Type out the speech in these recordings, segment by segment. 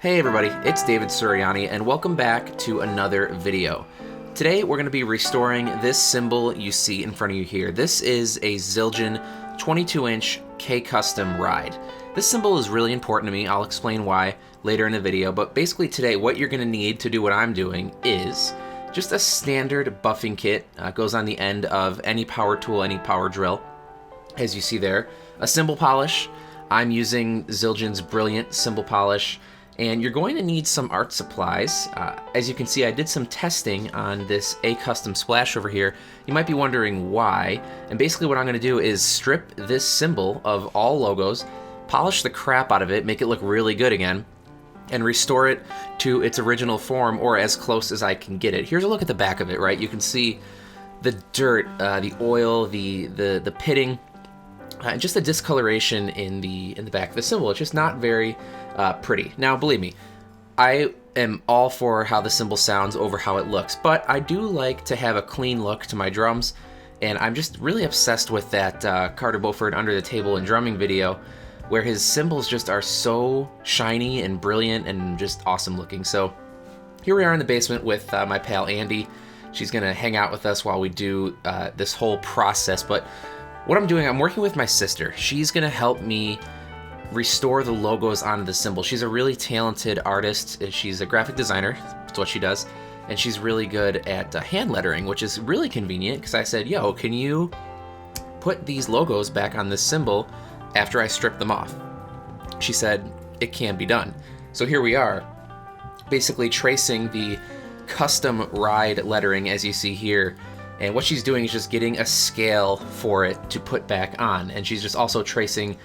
Hey everybody, it's David Suriani and welcome back to another video. Today we're going to be restoring this cymbal you see in front of you here. This is a Zildjian 22-inch K Custom Ride. This cymbal is really important to me. I'll explain why later in the video, but basically today what you're going to need to do what I'm doing is just a standard buffing kit. Goes on the end of any power tool, any power drill, as you see there. A cymbal polish. I'm using Zildjian's Brilliant Cymbal Polish. And you're going to need some art supplies. As you can see, I did some testing on this A Custom Splash over here. You might be wondering why. And basically what I'm going to do is strip this cymbal of all logos, polish the crap out of it, make it look really good again, and restore it to its original form, or as close as I can get it. Here's a look at the back of it, right? You can see the dirt, the oil, the pitting, just the discoloration in the back of the cymbal. It's just not very pretty. Now, believe me, I am all for how the cymbal sounds over how it looks, but I do like to have a clean look to my drums, and I'm just really obsessed with that Carter Beauford Under the Table and Drumming video, where his cymbals just are so shiny and brilliant and just awesome looking. So here we are in the basement with my pal Andy. She's gonna hang out with us while we do this whole process, but what I'm doing, I'm working with my sister. She's gonna help me restore the logos onto the cymbal. She's a really talented artist. She's a graphic designer, that's what she does, and she's really good at hand lettering, which is really convenient because I said, yo, can you put these logos back on this cymbal after I strip them off? She said, it can be done. So here we are, basically tracing the custom ride lettering as you see here. And what she's doing is just getting a scale for it to put back on. And she's just also tracing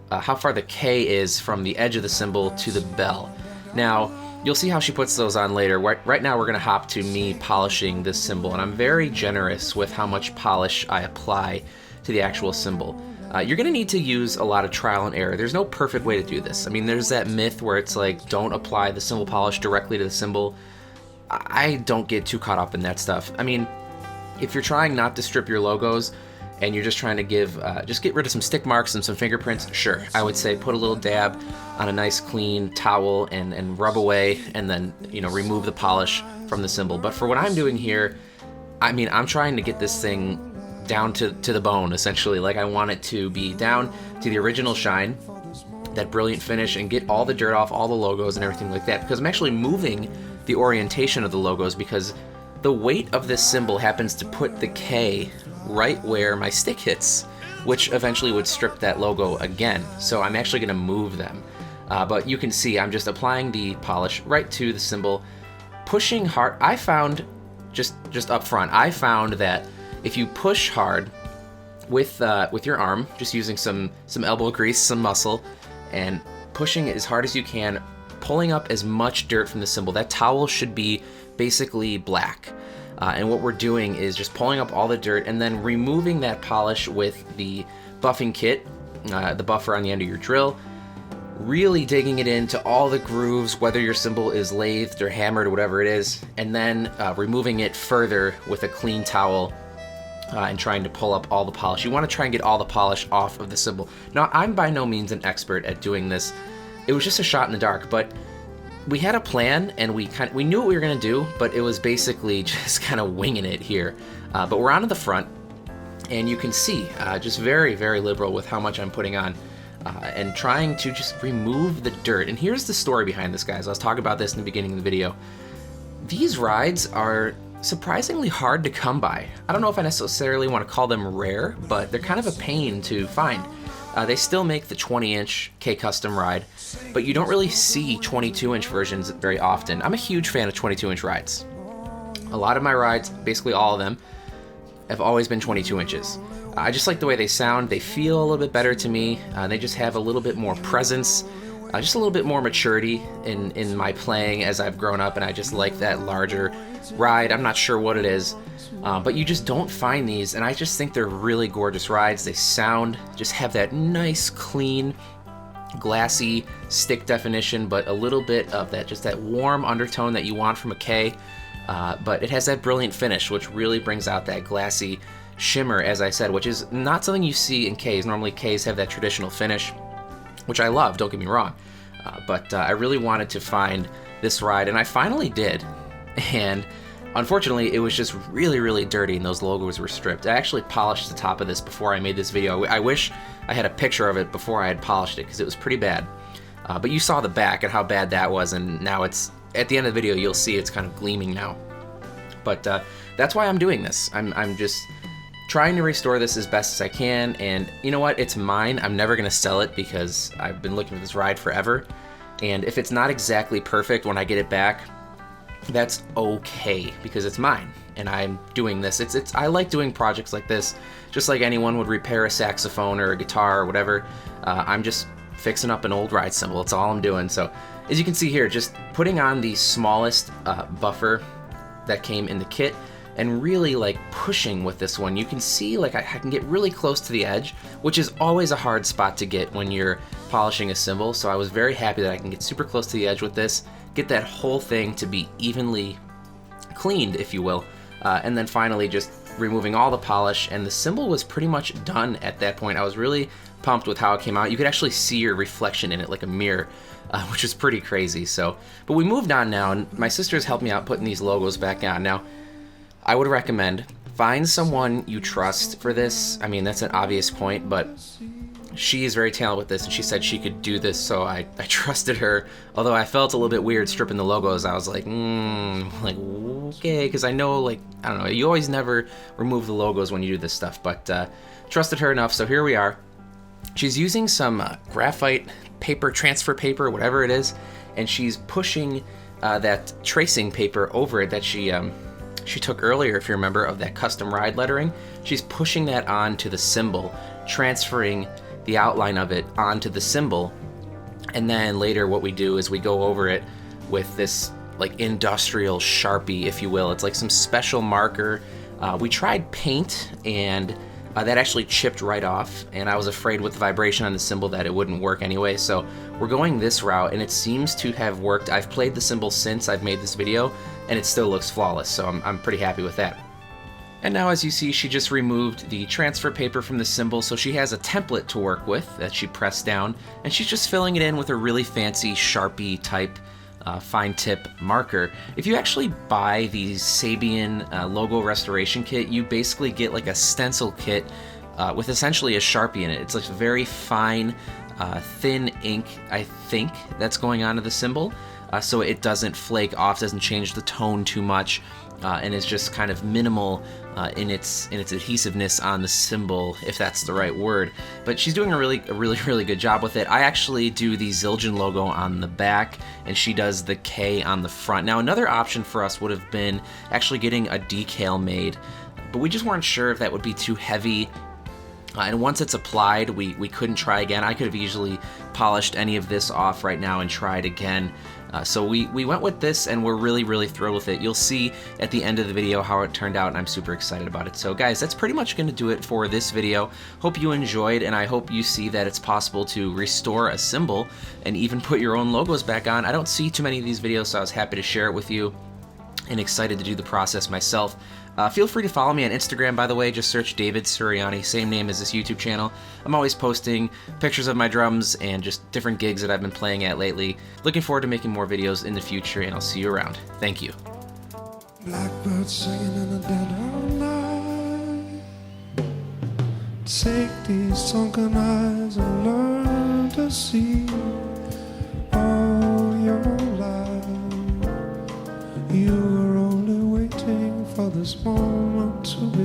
how far the K is from the edge of the cymbal to the bell. Now, you'll see how she puts those on later. Right now we're gonna hop to me polishing this cymbal, and I'm very generous with how much polish I apply to the actual cymbal. You're gonna need to use a lot of trial and error. There's no perfect way to do this. I mean, there's that myth where it's like, don't apply the cymbal polish directly to the cymbal. I don't get too caught up in that stuff. I mean, if you're trying not to strip your logos and you're just trying to just get rid of some stick marks and some fingerprints, sure, I would say put a little dab on a nice clean towel and rub away, and then, you know, remove the polish from the cymbal. But for what I'm doing here, I mean, I'm trying to get this thing down to the bone, essentially. Like, I want it to be down to the original shine, that brilliant finish, and get all the dirt off, all the logos and everything like that, because I'm actually moving the orientation of the logos, because the weight of this cymbal happens to put the K right where my stick hits, which eventually would strip that logo again. So I'm actually going to move them. But you can see I'm just applying the polish right to the cymbal, pushing hard. I found, just up front, I found that if you push hard with your arm, just using some elbow grease, some muscle, and pushing as hard as you can, pulling up as much dirt from the cymbal, that towel should be basically black. And what we're doing is just pulling up all the dirt and then removing that polish with the buffing kit, the buffer on the end of your drill, really digging it into all the grooves, whether your cymbal is lathed or hammered or whatever it is, and then removing it further with a clean towel and trying to pull up all the polish. You want to try and get all the polish off of the cymbal. Now, I'm by no means an expert at doing this. It was just a shot in the dark, but we had a plan, and we knew what we were gonna do, but it was basically just kind of winging it here. But we're onto the front, and you can see just very, very liberal with how much I'm putting on, and trying to just remove the dirt. And here's the story behind this, guys. I was talking about this in the beginning of the video. These rides are surprisingly hard to come by. I don't know if I necessarily want to call them rare, but they're kind of a pain to find. They still make the 20-inch K Custom Ride, but you don't really see 22-inch versions very often. I'm a huge fan of 22-inch rides. A lot of my rides, basically all of them, have always been 22 inches. I just like the way they sound. They feel a little bit better to me. They just have a little bit more presence, just a little bit more maturity in my playing as I've grown up, and I just like that larger ride. I'm not sure what it is. But you just don't find these, and I just think they're really gorgeous rides. They just have that nice, clean, glassy stick definition, but a little bit of that warm undertone that you want from a K. But it has that brilliant finish, which really brings out that glassy shimmer, as I said, which is not something you see in Ks. Normally Ks have that traditional finish, which I love, don't get me wrong. but I really wanted to find this ride, and I finally did. And unfortunately, it was just really, really dirty, and those logos were stripped. I actually polished the top of this before I made this video. I wish I had a picture of it before I had polished it, because it was pretty bad. But you saw the back and how bad that was, and now it's, at the end of the video, you'll see it's kind of gleaming now. But that's why I'm doing this. I'm just trying to restore this as best as I can, and you know what? It's mine. I'm never gonna sell it because I've been looking for this ride forever. And if it's not exactly perfect when I get it back, that's okay, because it's mine and I'm doing this. I like doing projects like this, just like anyone would repair a saxophone or a guitar or whatever. I'm just fixing up an old ride cymbal. That's all I'm doing. So as you can see here, just putting on the smallest buffer that came in the kit and really like pushing with this one. You can see like I can get really close to the edge, which is always a hard spot to get when you're polishing a cymbal. So I was very happy that I can get super close to the edge with this, get that whole thing to be evenly cleaned, if you will, and then finally just removing all the polish, and the cymbal was pretty much done at that point. I was really pumped with how it came out. You could actually see your reflection in it like a mirror, which is pretty crazy. So, but we moved on now, and my sister's helped me out putting these logos back on. Now, I would recommend find someone you trust for this. I mean, that's an obvious point, but she is very talented with this, and she said she could do this, so I trusted her. Although I felt a little bit weird stripping the logos. I was like, like, okay, because I know, like, I don't know, you always never remove the logos when you do this stuff, but trusted her enough, so here we are. She's using some graphite paper, transfer paper, whatever it is, and she's pushing that tracing paper over it that she took earlier, if you remember, of that custom ride lettering. She's pushing that onto the cymbal, transferring the outline of it onto the cymbal, and then later what we do is we go over it with this like industrial Sharpie, if you will. It's like some special marker. We tried paint, and that actually chipped right off, and I was afraid with the vibration on the cymbal that it wouldn't work anyway, so we're going this route, and it seems to have worked. I've played the cymbal since I've made this video, and it still looks flawless, so I'm pretty happy with that. And now, as you see, she just removed the transfer paper from the cymbal, so she has a template to work with that she pressed down, and she's just filling it in with a really fancy Sharpie type fine tip marker. If you actually buy the Zildjian logo restoration kit, you basically get like a stencil kit with essentially a Sharpie in it. It's like very fine, thin ink, I think, that's going onto the cymbal, so it doesn't flake off, doesn't change the tone too much, and is just kind of minimal in its adhesiveness on the cymbal, if that's the right word. But she's doing a really good job with it. I actually do the Zildjian logo on the back, and she does the K on the front. Now, another option for us would have been actually getting a decal made, but we just weren't sure if that would be too heavy. And once it's applied, we couldn't try again. I could have easily polished any of this off right now and tried again. So we went with this, and we're really thrilled with it. You'll see at the end of the video how it turned out, and I'm super excited about it. So guys, that's pretty much going to do it for this video. Hope you enjoyed, and I hope you see that it's possible to restore a cymbal and even put your own logos back on. I don't see too many of these videos, so I was happy to share it with you, and excited to do the process myself. Feel free to follow me on Instagram, by the way. Just search David Suriani, same name as this YouTube channel. I'm always posting pictures of my drums and just different gigs that I've been playing at lately. Looking forward to making more videos in the future, and I'll see you around. Thank you. Blackbird singing in the dead of night. Take these sunken eyes and learn to see all your life. You were only waiting for this moment to